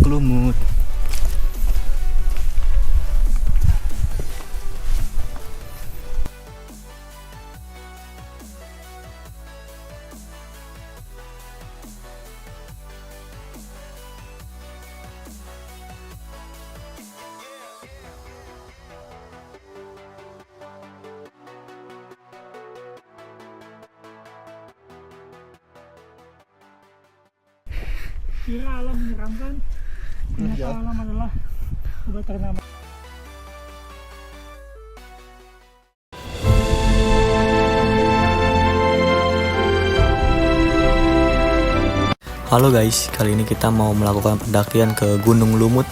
lumut. Kira alam menyeramkan, ternyata Iya. alam adalah obat ternama. Halo guys, kali ini kita mau melakukan pendakian ke Gunung Lumut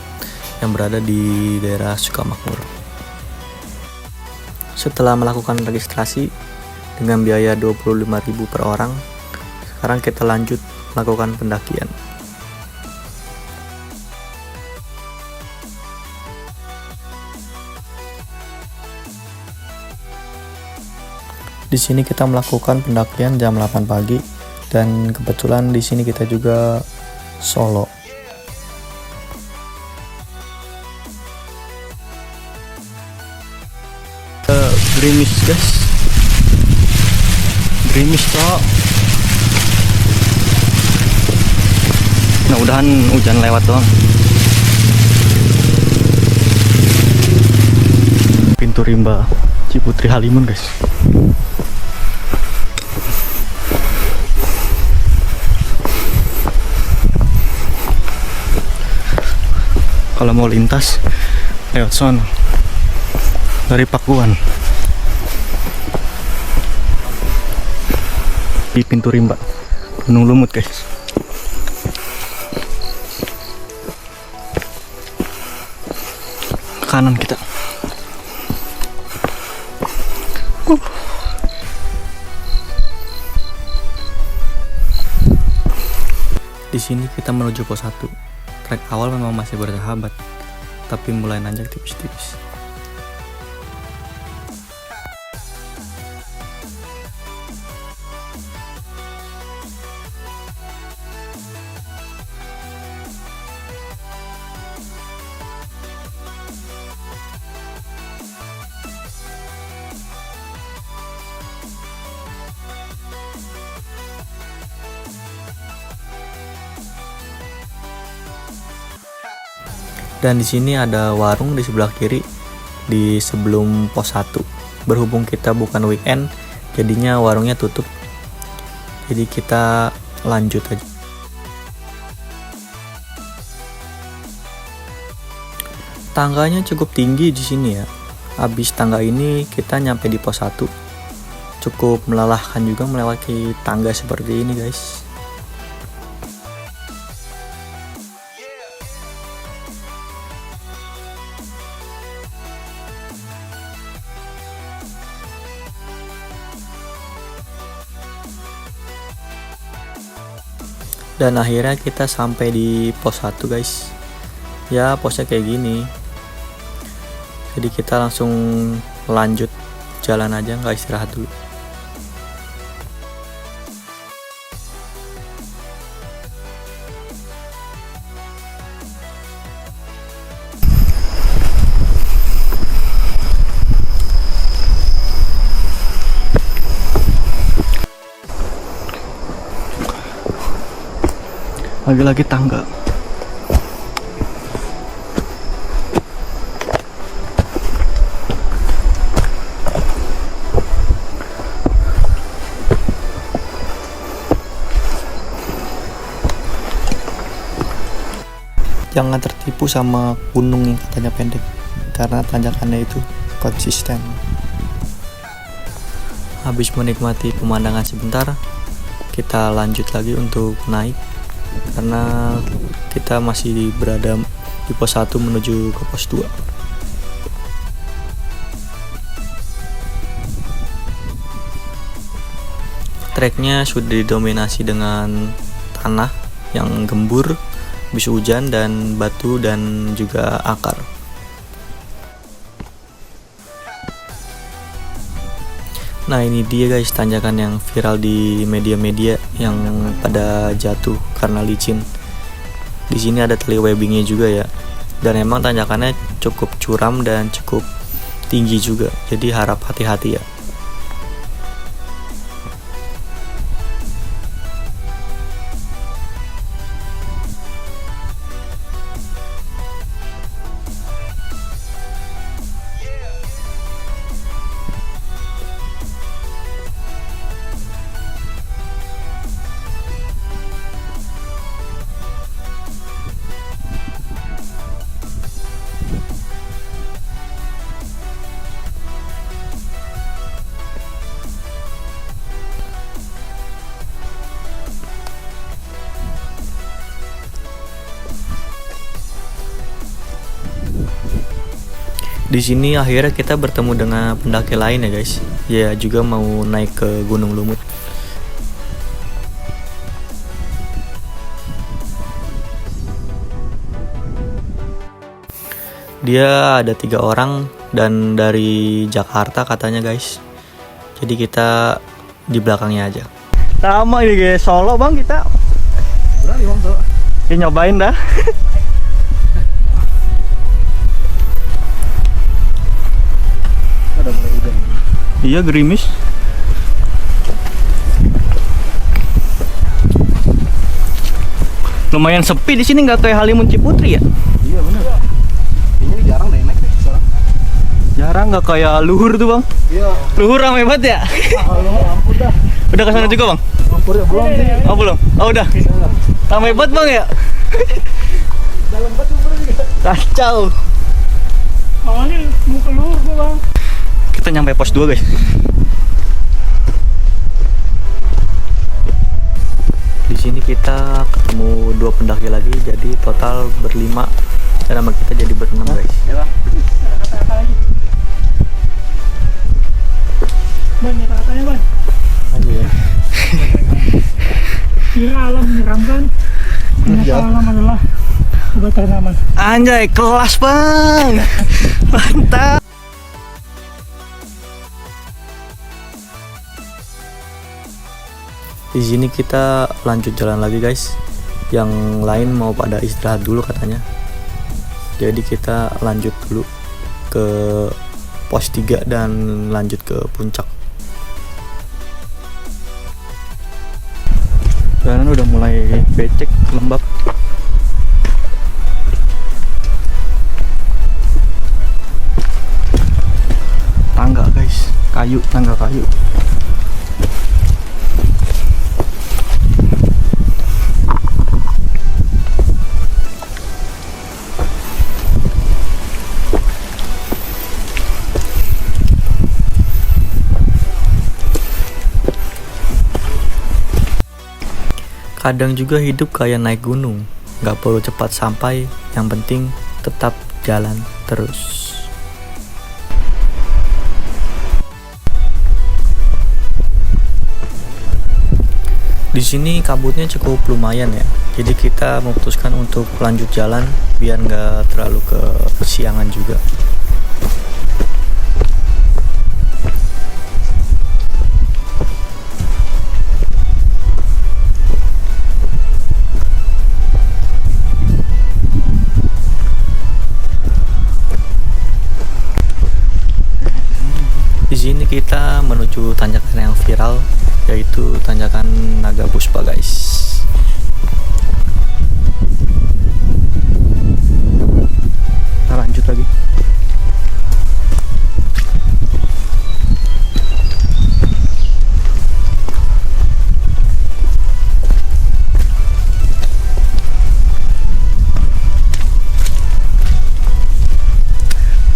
yang berada di daerah Sukamakmur. Setelah melakukan registrasi dengan biaya 25.000 per orang, sekarang kita lanjut melakukan pendakian. Di sini kita melakukan pendakian jam 8 pagi dan kebetulan di sini kita juga solo. Gerimis guys, gerimis cok. Mudah-mudahan hujan lewat doang. Pintu rimba Ciputri Halimun guys. Kalau mau lintas lewat sana dari Pakuan di pintu rimba Gunung Lumut guys. Kanan kita. Di sini kita menuju pos 1. Trek awal memang masih bersahabat, tapi mulai nanjak tipis-tipis. Dan di sini ada warung di sebelah kiri di sebelum pos 1. Berhubung kita bukan weekend, jadinya warungnya tutup. Jadi kita lanjut aja. Tangganya cukup tinggi di sini ya. Habis tangga ini kita nyampe di pos 1. Cukup melelahkan juga melewati tangga seperti ini guys. Dan akhirnya kita sampai di pos 1 guys. Ya posnya kayak gini. Jadi kita langsung lanjut jalan aja, nggak istirahat dulu. Lagi-lagi tangga. Jangan tertipu sama gunung yang katanya pendek, karena tanjakannya itu konsisten. Habis menikmati pemandangan sebentar, kita lanjut lagi untuk naik, karena kita masih berada di pos 1 menuju ke pos 2. Treknya sudah didominasi dengan tanah yang gembur, habis hujan, dan batu dan juga akar. Nah ini dia guys tanjakan yang viral di media-media yang pada jatuh karena licin. Di sini ada tali webbingnya juga ya. Dan emang tanjakannya cukup curam dan cukup tinggi juga. Jadi harap hati-hati ya. Di sini akhirnya kita bertemu dengan pendaki lain ya guys. Ya juga mau naik ke Gunung Lumut. Dia ada 3 orang dan dari Jakarta katanya guys. Jadi kita di belakangnya aja. Sama ini guys, Solo bang kita. Berani bang tuh. Ya, nyobain dah. Ada mulai hujan. Iya gerimis. Lumayan sepi di sini, nggak kayak Halimun Ciputri ya? Iya benar. Ini jarang deh naik deh sekarang. Jarang, nggak kayak Luhur tuh bang. Iya. Luhur ramai banget ya? Halo, ampun dah. Udah kesana juga bang? Ampun ya belum sih. Oh belum? Oh udah. Ramai banget bang ya? Dalam batu juga. Kacau. Awalnya mau keluar gua bang. Kita nyampe pos 2 guys. Di sini kita ketemu 2 pendaki lagi, jadi total ber5 dan sama kita jadi ber6 guys. Ya bang. Kata-kata lagi. Bang, kata-katanya bang. Anjir. Kira alam menyeramkan. Ternyata alam adalah obat ternama. Anjay, kelas bang. Mantap. Di sini kita lanjut jalan lagi guys. Yang lain mau pada istirahat dulu katanya. Jadi kita lanjut dulu ke pos 3 dan lanjut ke puncak. Jalanan udah mulai becek, lembab. Tangga guys, kayu, tangga kayu. Kadang juga hidup kayak naik gunung, gak perlu cepat sampai, yang penting tetap jalan terus. Di sini kabutnya cukup lumayan ya, jadi kita memutuskan untuk lanjut jalan biar gak terlalu kesiangan juga. Di sini kita menuju tanjakan yang viral, yaitu tanjakan Naga Puspa guys. Kita lanjut lagi.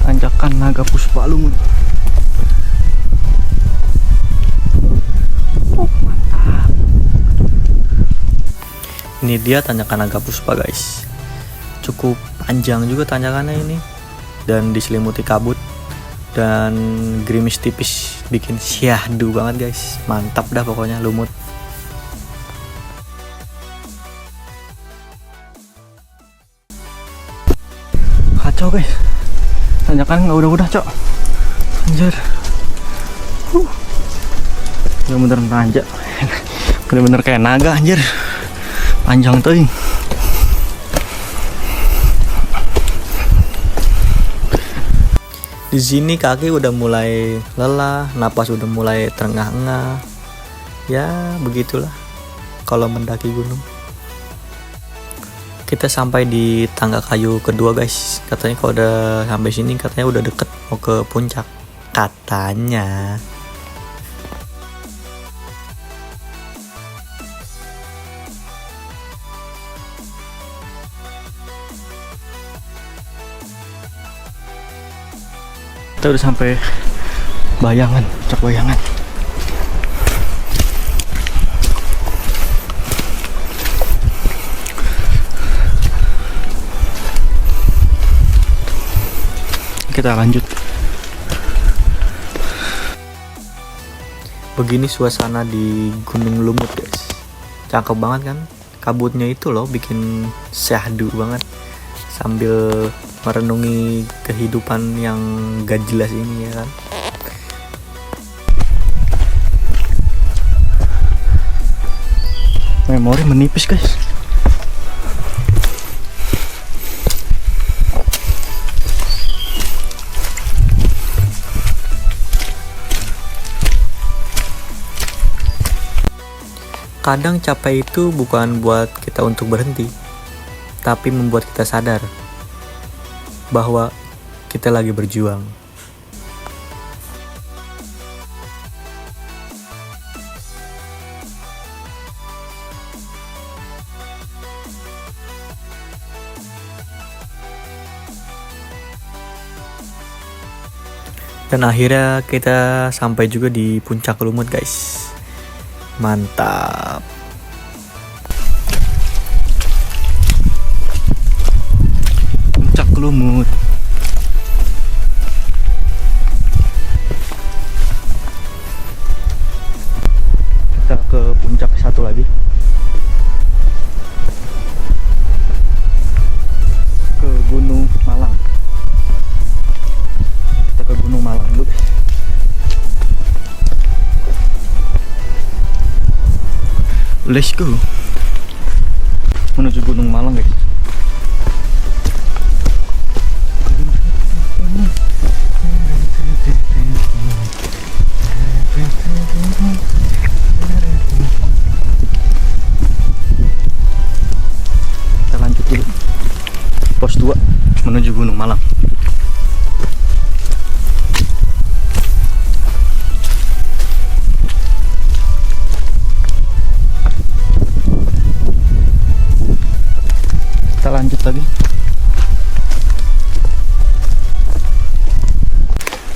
Tanjakan Naga Puspa Lumut. Ini dia tanjakan Naga Puspa guys. Cukup panjang juga tanjakannya ini, dan diselimuti kabut dan gerimis tipis, bikin syahdu banget guys. Mantap dah pokoknya lumut. Kacau guys, tanjakan nggak udah cok. Anjir, bener-bener nanjak. Bener-bener kayak naga anjir, panjang tuh. Di sini kaki udah mulai lelah, napas udah mulai terengah-engah. Ya, begitulah kalau mendaki gunung. Kita sampai di tangga kayu kedua, guys. Katanya kalau udah sampai sini katanya udah deket mau ke puncak. Katanya. Kita udah sampai Bayangan, Puncak Bayangan. Kita lanjut. Begini suasana di Gunung Lumut, guys. Cakep banget kan? Kabutnya itu loh bikin syahdu banget. Sambil merenungi kehidupan yang gak jelas ini, ya kan. Memori menipis, guys. Kadang capek itu bukan buat kita untuk berhenti, tapi membuat kita sadar bahwa kita lagi berjuang. Dan akhirnya kita sampai juga di Puncak Lumut, guys. Mantap. Puncak Lumut. Kita ke puncak satu lagi. Ke Gunung Malang. Kita ke Gunung Malang dulu. Let's go. Menuju Gunung Malang, guys. Kita lanjut dulu. Pos 2 menuju Gunung Malang. Kita lanjut lagi.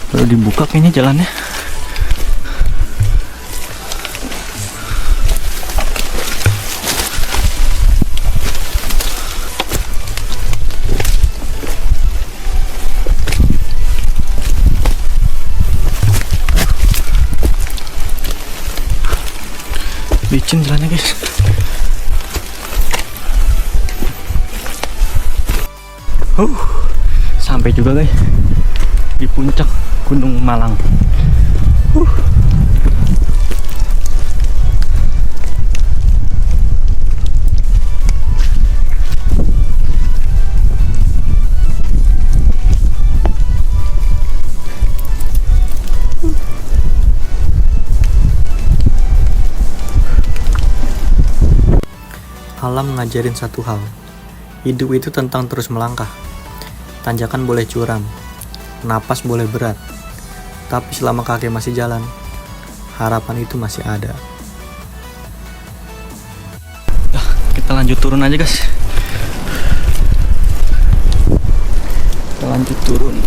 Kalau dibuka kayaknya jalannya. Licin jalannya, guys. Sampai juga, guys, di puncak Gunung Malang. Alam ngajarin satu hal. Hidup itu tentang terus melangkah. Tanjakan boleh curam, napas boleh berat, tapi selama kaki masih jalan, harapan itu masih ada. Kita lanjut turun aja, guys. Kita lanjut turun.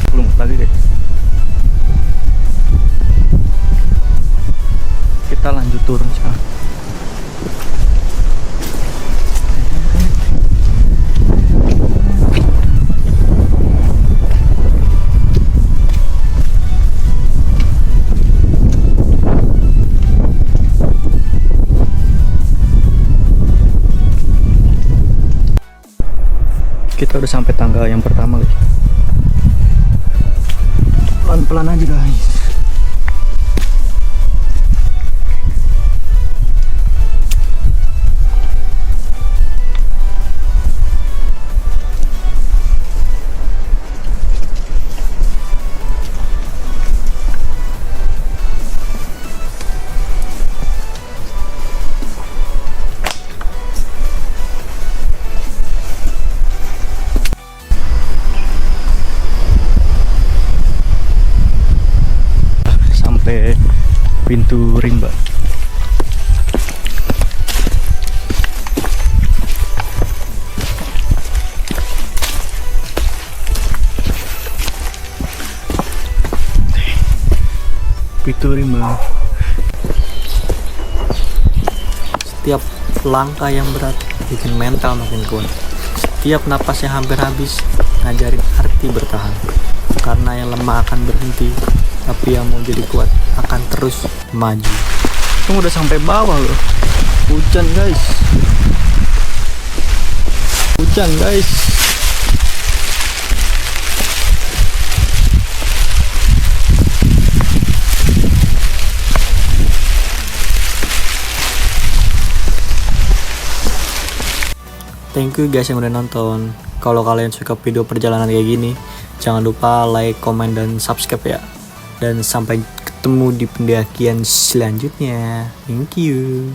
Belum lagi, guys. Kita lanjut turun sekarang. Kita udah sampai tangga yang pertama, guys. Pelan-pelan aja, guys. pintu rimba. Pintu rimba. Setiap langkah yang berat bikin mental makin kuat. Setiap napas yang hampir habis ngajarin arti bertahan. Karena yang lemah akan berhenti, tapi yang mau jadi kuat akan terus maju. Kamu udah sampai bawah loh. Hujan guys. Hujan guys. Thank you guys yang udah nonton. Kalau kalian suka video perjalanan kayak gini, jangan lupa like, comment, dan subscribe ya. Dan sampai ketemu di pendakian selanjutnya. Thank you.